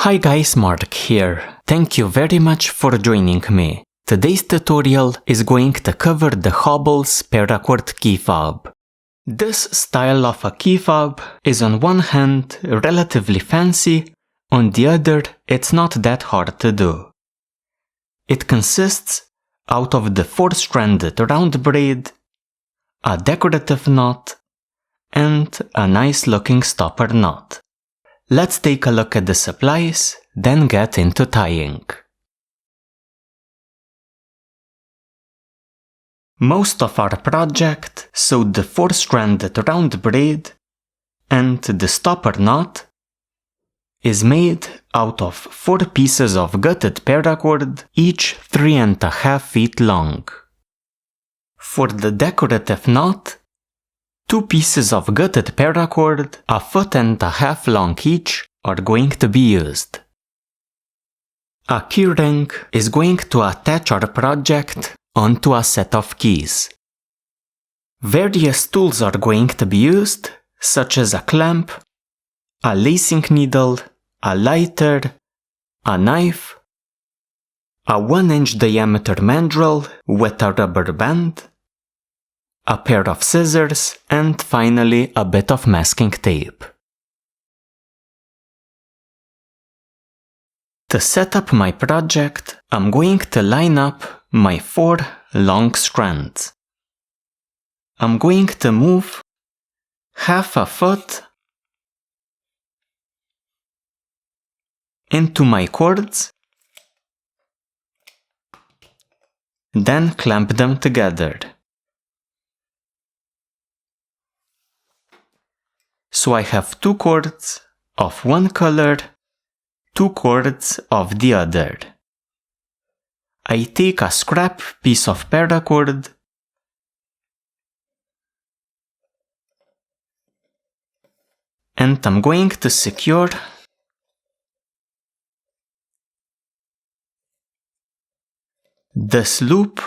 Hi guys, Mark here. Thank you very much for joining me. Today's tutorial is going to cover the Hobbles Paracord key fob. This style of a key fob is on one hand relatively fancy, on the other it's not that hard to do. It consists out of the 4-stranded round braid, a decorative knot, and a nice looking stopper knot. Let's take a look at the supplies, then get into tying. Most of our project sewed the 4-stranded round braid, and the stopper knot is made out of 4 pieces of gutted paracord, each 3.5 feet long. For the decorative knot, 2 pieces of gutted paracord, 1.5 feet long each, are going to be used. A keyring is going to attach our project onto a set of keys. Various tools are going to be used, such as a clamp, a lacing needle, a lighter, a knife, a 1-inch diameter mandrel with a rubber band, a pair of scissors, and finally a bit of masking tape. To set up my project, I'm going to line up my 4 long strands. I'm going to move 1/2 foot into my cords, then clamp them together. So I have 2 cords of one color, 2 cords of the other. I take a scrap piece of paracord and I'm going to secure this loop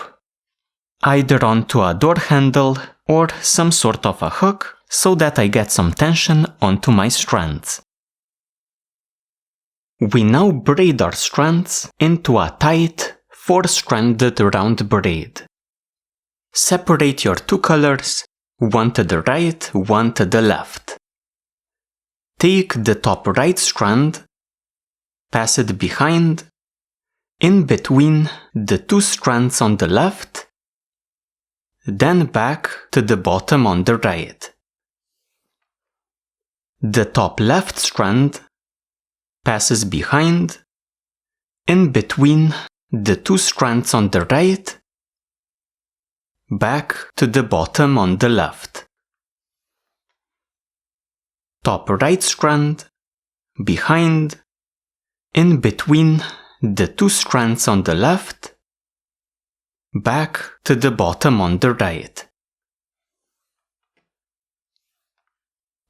either onto a door handle or some sort of a hook so that I get some tension onto my strands. We now braid our strands into a tight 4-stranded round braid. Separate your 2 colors, one to the right, one to the left. Take the top right strand, pass it behind, in between the 2 strands on the left, then back to the bottom on the right. The top left strand passes behind, in between the 2 strands on the right, back to the bottom on the left. Top right strand, behind, in between the 2 strands on the left, back to the bottom on the right.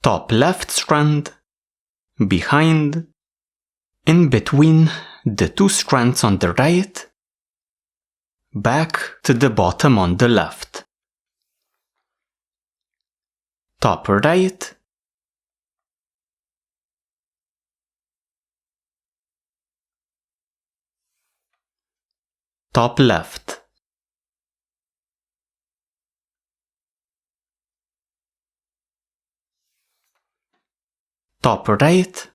Top left strand, behind, in between the 2 strands on the right, back to the bottom on the left. Top right, top left. Top right,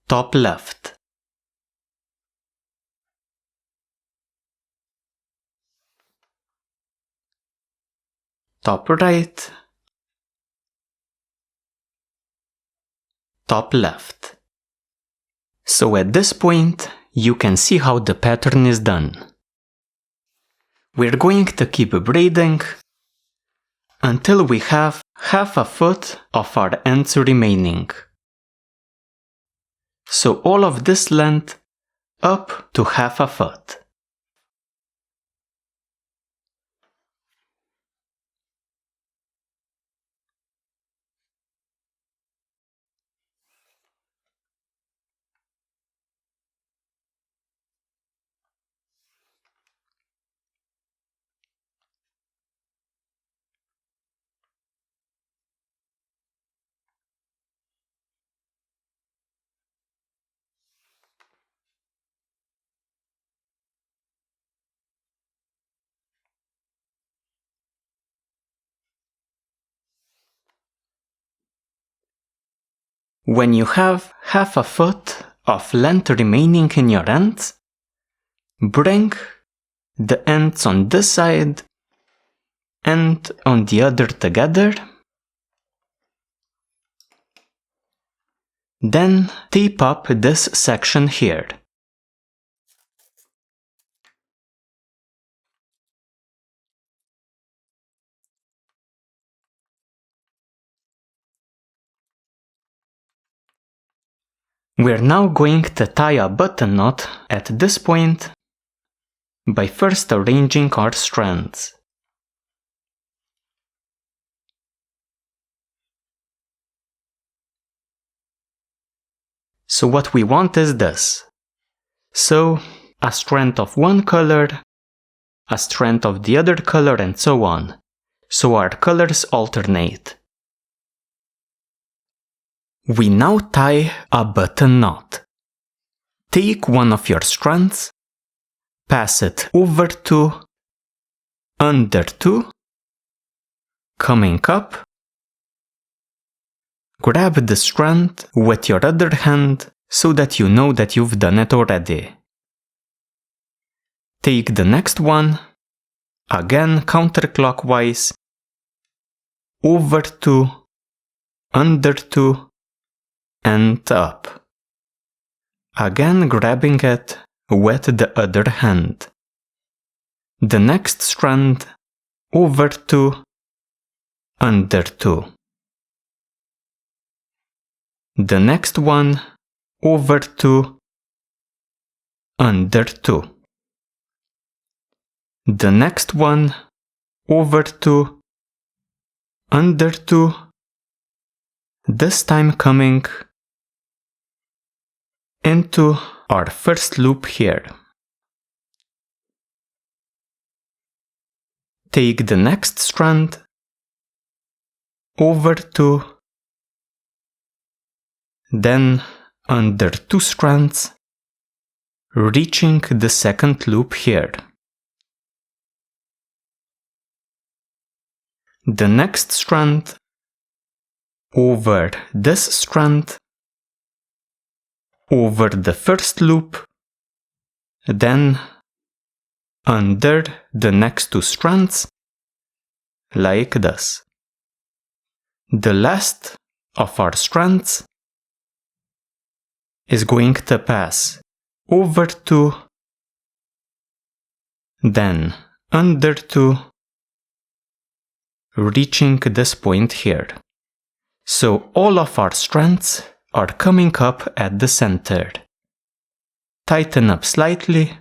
top left. Top right, top left. So at this point, you can see how the pattern is done. We're going to keep braiding until we have 1/2 foot of our ends remaining. So all of this length up to 1/2 foot. When you have half a foot of length remaining in your ends, bring the ends on this side and on the other together. Then tape up this section here. We're now going to tie a button knot at this point by first arranging our strands. So what we want is this. So a strand of one color, a strand of the other color, and so on. So our colors alternate. We now tie a button knot. Take one of your strands, pass it over two, under two, coming up, grab the strand with your other hand so that you know that you've done it already. Take the next one, again counterclockwise, over two, under two, and up. Again grabbing it with the other hand. The next strand, over two, under two. The next one, over two, under two. The next one, over two, under two. This time coming into our first loop here. Take the next strand, over two, then under two strands, reaching the second loop here. The next strand, over this strand, over the first loop, then under the next two strands, like this. The last of our strands is going to pass over two, then under two, reaching this point here. So all of our strands are coming up at the center. Tighten up slightly.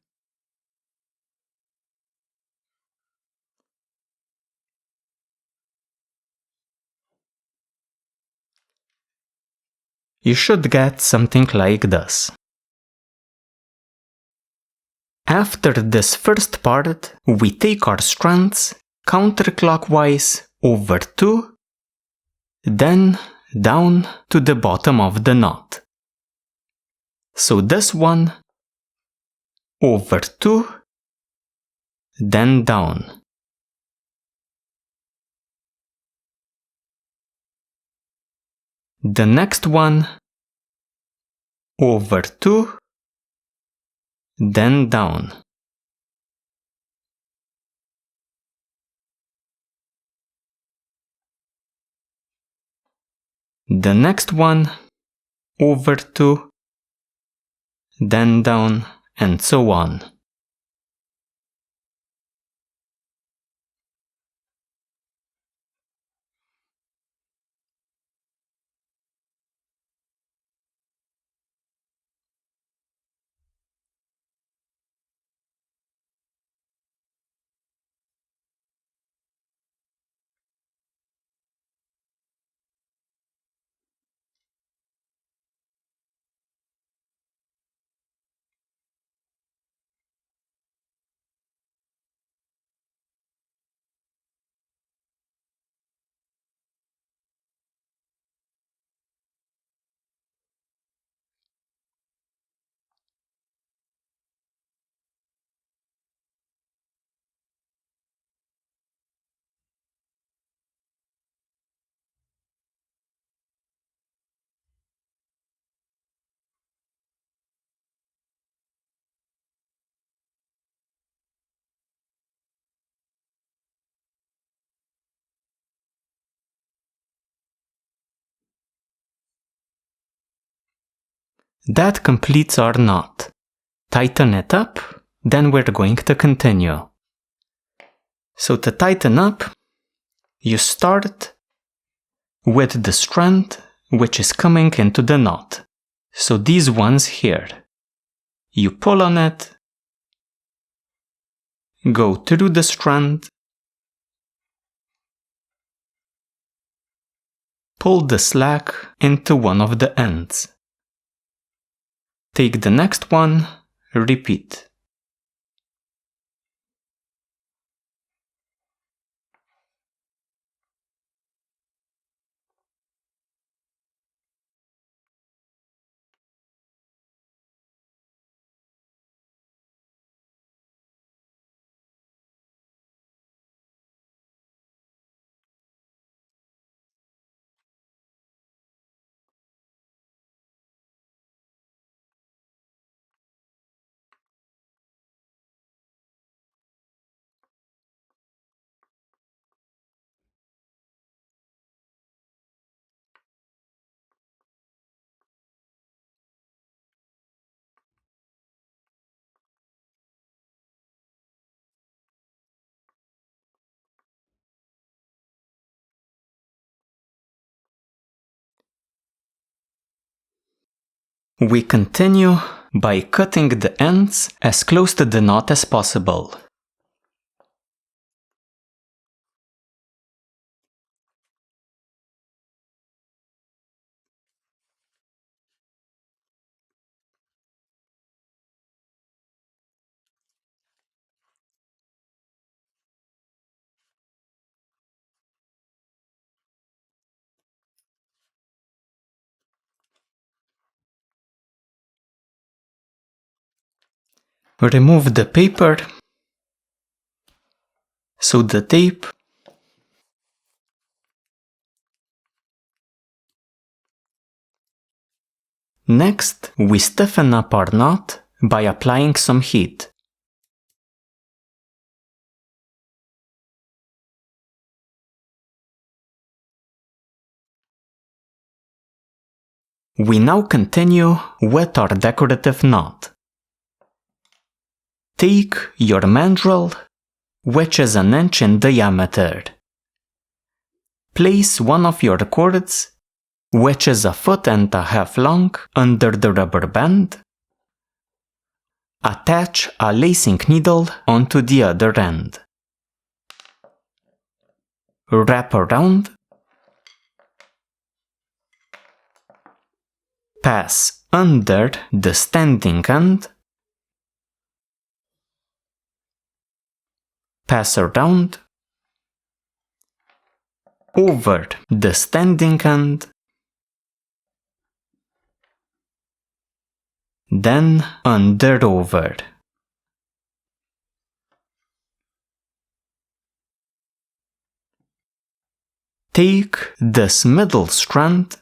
You should get something like this. After this first part, we take our strands counterclockwise over two, then down to the bottom of the knot. So this one, over two, then down. The next one, over two, then down. The next one, over two, then down, and so on. That completes our knot. Tighten it up, then we're going to continue. So to tighten up, you start with the strand which is coming into the knot. So these ones here. You pull on it, go through the strand, pull the slack into one of the ends. Take the next one, repeat. We continue by cutting the ends as close to the knot as possible. Remove the paper, sew the tape, next we stiffen up our knot by applying some heat. We now continue with our decorative knot. Take your mandrel, which is an inch in diameter. Place one of your cords, which is 1.5 feet long, under the rubber band. Attach a lacing needle onto the other end. Wrap around. Pass under the standing end. Pass around. Over the standing end. Then under over. Take this middle strand.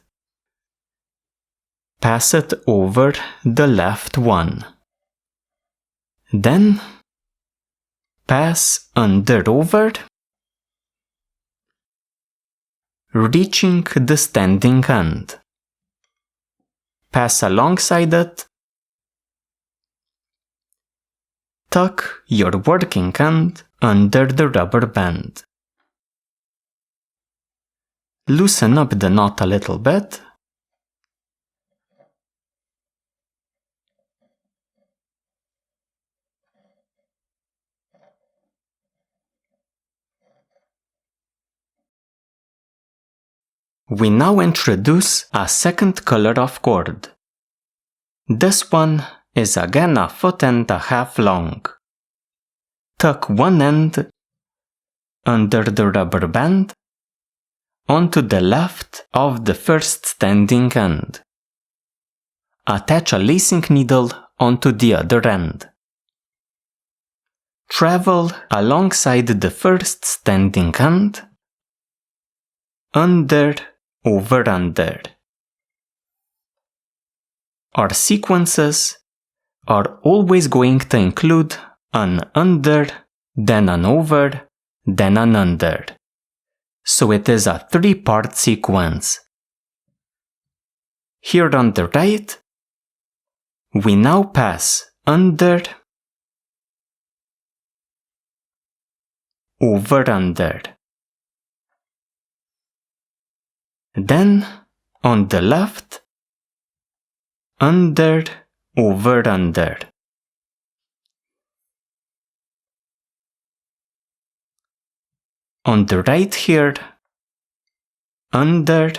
Pass it over the left one. Then pass under over, reaching the standing end. Pass alongside it. Tuck your working end under the rubber band. Loosen up the knot a little bit. We now introduce a second color of cord. This one is again 1.5 feet long. Tuck one end under the rubber band onto the left of the first standing end. Attach a lacing needle onto the other end. Travel alongside the first standing end, under, over, under. Our sequences are always going to include an under, then an over, then an under. So it is a 3-part sequence. Here on the right, We now pass under, over under. Then on the left, under, over under. On the right here, under,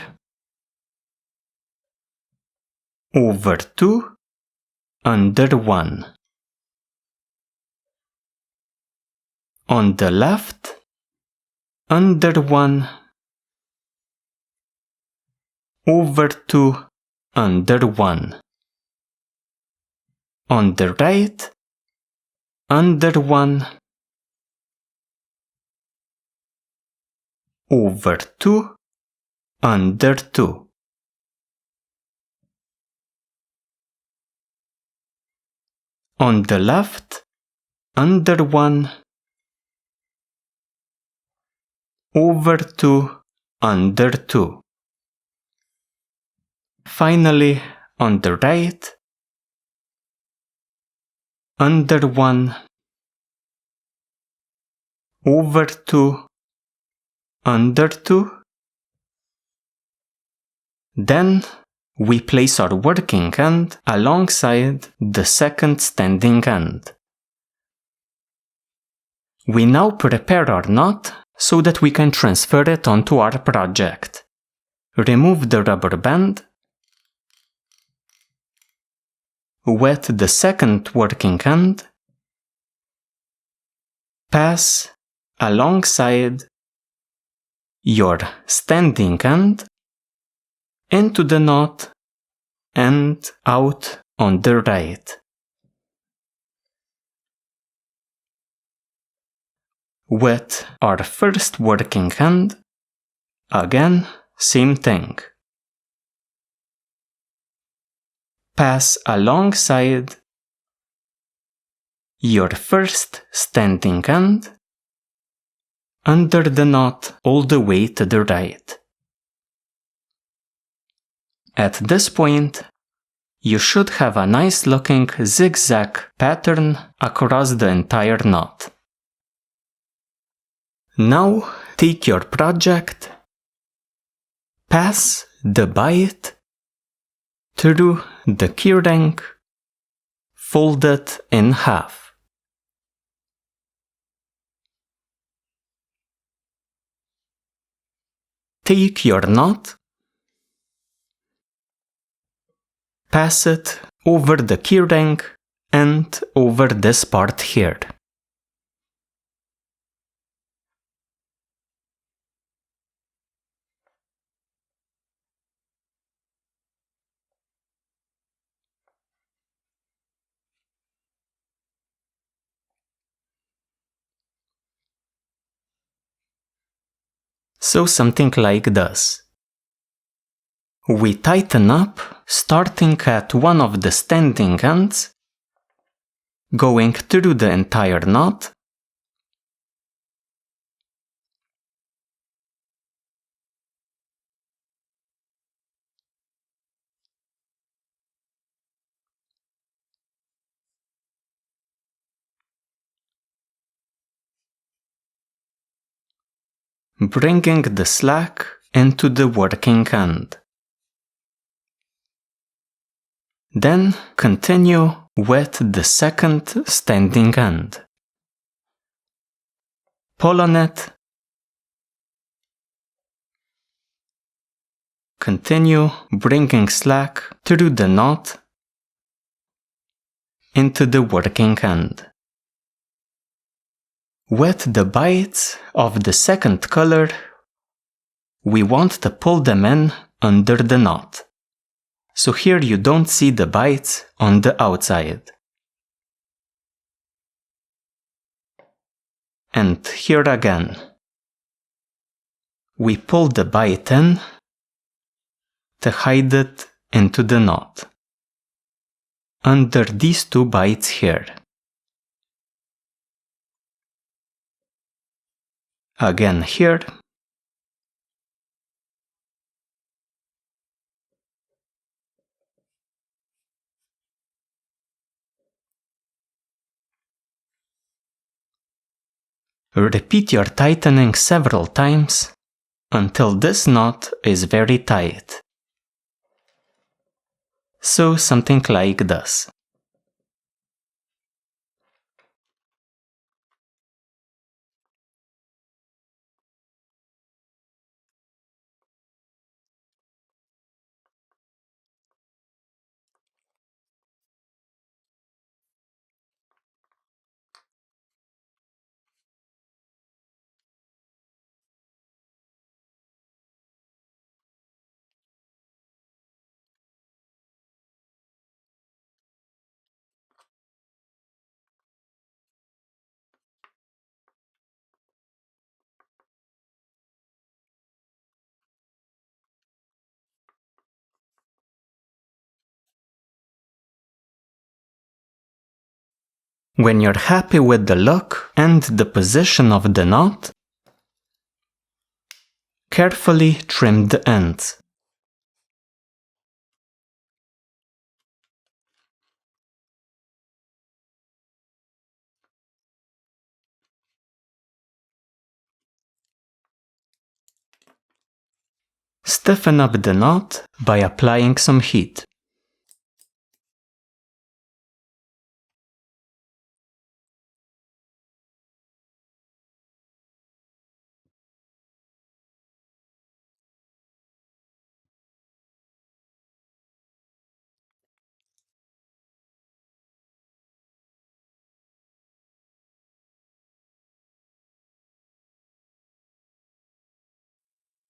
over 2, under 1. On the left, under 1, over 2, under 1. On the right, under 1, over 2, under 2. On the left, under 1, over 2, under 2. Finally, on the right, under 1, over 2, under 2. Then we place our working end alongside the second standing end. We now prepare our knot so that we can transfer it onto our project. Remove the rubber band, wet the second working end, pass alongside your standing end into the knot and out on the right. Wet our first working end, again same thing. Pass alongside your first standing end under the knot all the way to the right. At this point, you should have a nice looking zigzag pattern across the entire knot. Now take your project, pass the bight through the keyring, fold it in half. Take your knot, pass it over the keyring and over this part here. So something like this. We tighten up starting at one of the standing ends, going through the entire knot, bringing the slack into the working end. Then continue with the second standing end. Pull on it. Continue bringing slack through the knot into the working end. With the bites of the second color, we want to pull them in under the knot. So here you don't see the bites on the outside. And here again. We pull the bite in to hide it into the knot. Under these two bites here. Again here. Repeat your tightening several times until this knot is very tight. So something like this. When you're happy with the look and the position of the knot, carefully trim the ends. Stiffen up the knot by applying some heat.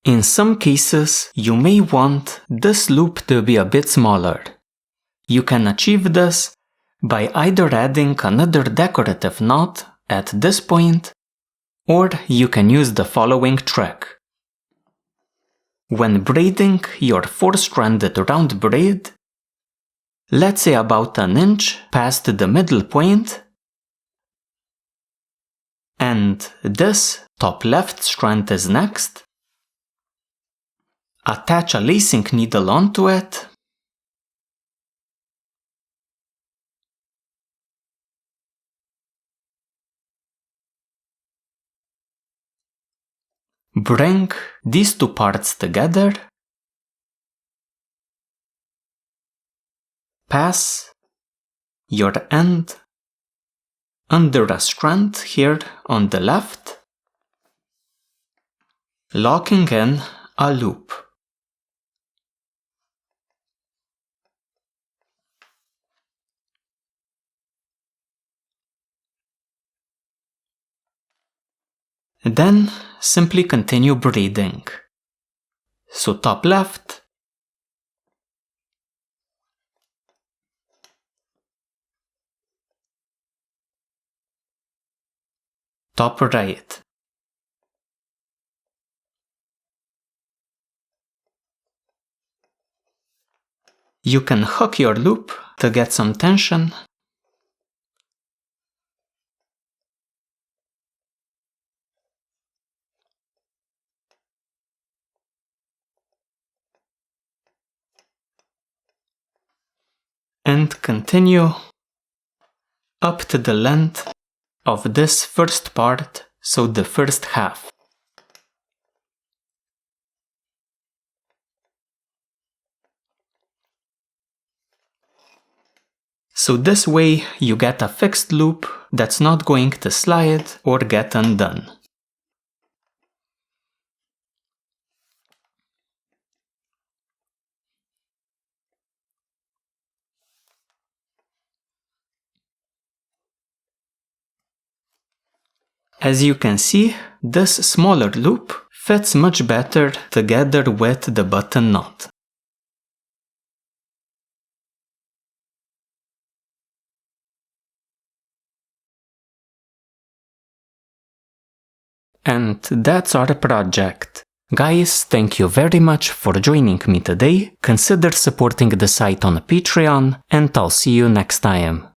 In some cases, you may want this loop to be a bit smaller. You can achieve this by either adding another decorative knot at this point, or you can use the following trick. When braiding your 4-stranded round braid, let's say about an inch past the middle point, and this top left strand is next, attach a lacing needle onto it, bring these two parts together, pass your end under a strand here on the left, locking in a loop. Then simply continue braiding. So top left, top right. You can hook your loop to get some tension. And continue up to the length of this first part, so the first half. So this way you get a fixed loop that's not going to slide or get undone. As you can see, this smaller loop fits much better together with the button knot. And that's our project. Guys, thank you very much for joining me today. Consider supporting the site on Patreon, and I'll see you next time.